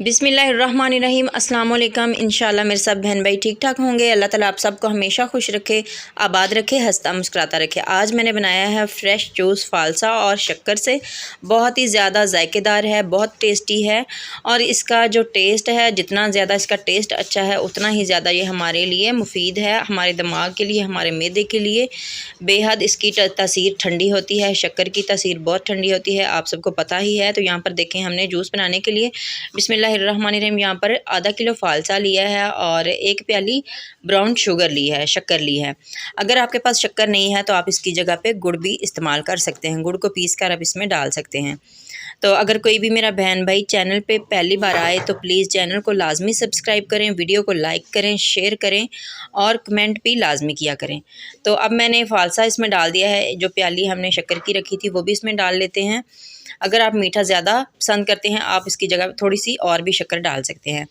बिस्मिल्लाहिर्रहमानिर्रहीम अस्सलाम वालेकुम। इंशाल्लाह मेरे सब बहन भाई ठीक ठाक होंगे। अल्लाह ताला आप सबको हमेशा खुश रखे, आबाद रखे, हंसता मुस्कुराता रखे। आज मैंने बनाया है फ़्रेश जूस फ़ालसा और शक्कर से। बहुत ही ज़्यादा जायकेदार है, बहुत टेस्टी है और इसका जो टेस्ट है, जितना ज़्यादा इसका टेस्ट अच्छा है उतना ही ज़्यादा ये हमारे लिए मुफीद है, हमारे दिमाग के लिए, हमारे मैदे के लिए। बेहद इसकी तासीर ठंडी होती है, शक्कर की तासीर बहुत ठंडी होती है, आप सबको पता ही है। तो यहाँ पर देखें, हमने जूस बनाने के लिए बिस्मिल्लाहिर्रहमानिर्रहीम यहाँ पर आधा किलो फ़ालसा लिया है और एक प्याली ब्राउन शुगर ली है, शक्कर ली है। अगर आपके पास शक्कर नहीं है तो आप इसकी जगह पे गुड़ भी इस्तेमाल कर सकते हैं, गुड़ को पीस कर आप इसमें डाल सकते हैं। तो अगर कोई भी मेरा बहन भाई चैनल पे पहली बार आए तो प्लीज़ चैनल को लाजमी सब्सक्राइब करें, वीडियो को लाइक करें, शेयर करें और कमेंट भी लाजमी किया करें। तो अब मैंने फ़ालसा इसमें डाल दिया है, जो प्याली हमने शक्कर की रखी थी वो भी इसमें डाल लेते हैं। अगर आप मीठा ज़्यादा पसंद करते हैं आप इसकी जगह थोड़ी सी और भी शक्कर डाल सकते हैं।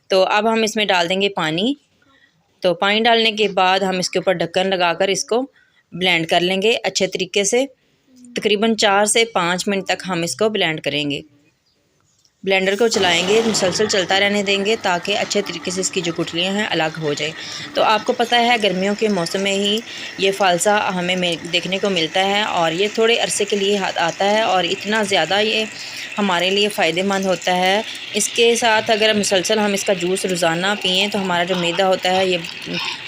तो अब हम इसमें डाल देंगे पानी। तो पानी डालने के बाद हम इसके ऊपर ढक्कन लगाकर इसको ब्लेंड कर लेंगे अच्छे तरीके से। तकरीबन 4 से 5 मिनट तक हम इसको ब्लेंड करेंगे। ब्लेंडर को चलाएंगे, मुसलसल चलता रहने देंगे ताकि अच्छे तरीके से इसकी जो गुठलियाँ हैं अलग हो जाए। तो आपको पता है गर्मियों के मौसम में ही ये फ़ालसा हमें देखने को मिलता है और ये थोड़े अरसे के लिए आता है और इतना ज़्यादा ये हमारे लिए फ़ायदेमंद होता है। इसके साथ अगर मुसलसल हम इसका जूस रोज़ाना पिएँ तो हमारा जो मैदा होता है ये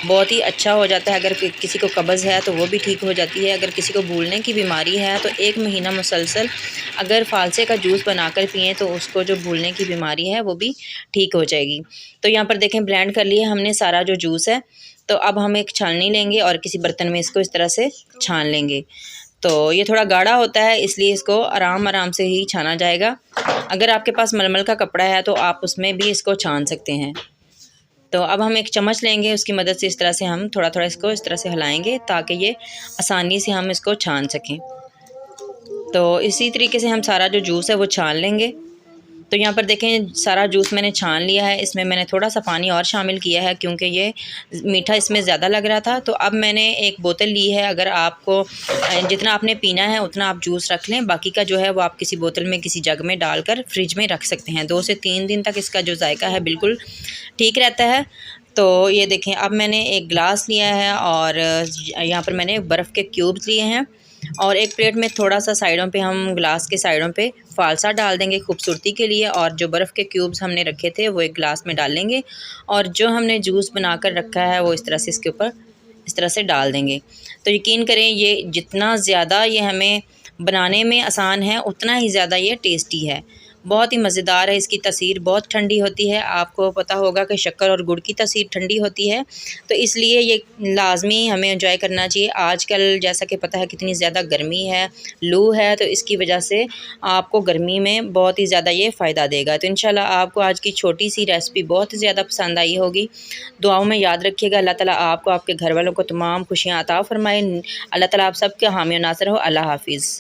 बहुत ही अच्छा हो जाता है। अगर किसी को कब्ज़ है तो वो भी ठीक हो जाती है। अगर किसी को भूलने की बीमारी है तो 1 महीना मुसलसल अगर फ़ालसे का जूस बनाकर पिएँ तो उसको जो भूलने की बीमारी है वो भी ठीक हो जाएगी। तो यहाँ पर देखें, ब्लेंड कर लिए हमने सारा जो जूस है। तो अब हम एक छाननी लेंगे और किसी बर्तन में इसको इस तरह से छान लेंगे। तो ये थोड़ा गाढ़ा होता है इसलिए इसको आराम आराम से ही छाना जाएगा। अगर आपके पास मलमल का कपड़ा है तो आप उसमें भी इसको छान सकते हैं। तो अब हम एक चम्मच लेंगे, उसकी मदद से इस तरह से हम थोड़ा थोड़ा इसको इस तरह से हिलाएंगे ताकि ये आसानी से हम इसको छान सकें। तो इसी तरीके से हम सारा जो जूस है वो छान लेंगे। तो यहाँ पर देखें, सारा जूस मैंने छान लिया है। इसमें मैंने थोड़ा सा पानी और शामिल किया है क्योंकि ये मीठा इसमें ज़्यादा लग रहा था। तो अब मैंने एक बोतल ली है। अगर आपको जितना आपने पीना है उतना आप जूस रख लें, बाकी का जो है वो आप किसी बोतल में किसी जग में डालकर फ्रिज में रख सकते हैं। 2 से 3 दिन तक इसका जो जायका है बिल्कुल ठीक रहता है। तो ये देखें, अब मैंने एक गिलास लिया है और यहाँ पर मैंने बर्फ़ के क्यूब्स लिए हैं और एक प्लेट में थोड़ा सा साइडों पे हम गिलास के साइडों पे फ़ालसा डाल देंगे खूबसूरती के लिए। और जो बर्फ़ के क्यूब्स हमने रखे थे वो एक गिलास में डाल लेंगे और जो हमने जूस बनाकर रखा है वो इस तरह से इसके ऊपर इस तरह से डाल देंगे। तो यकीन करें, ये जितना ज़्यादा ये हमें बनाने में आसान है उतना ही ज़्यादा ये टेस्टी है। बहुत ही मज़ेदार है, इसकी तासीर बहुत ठंडी होती है। आपको पता होगा कि शक्कर और गुड़ की तासीर ठंडी होती है, तो इसलिए ये लाजमी हमें एंजॉय करना चाहिए। आजकल जैसा कि पता है कितनी ज़्यादा गर्मी है, लू है, तो इसकी वजह से आपको गर्मी में बहुत ही ज़्यादा ये फ़ायदा देगा। तो इंशाल्लाह आपको आज की छोटी सी रेसिपी बहुत ही ज़्यादा पसंद आई होगी। दुआओं में याद रखिएगा। अल्लाह ताला आपको, आपके घर वालों को तमाम खुशियाँ अता फ़रमाए। अल्लाह ताला आप सब के हामी और नासर हो। अल्लाह हाफ़िज़।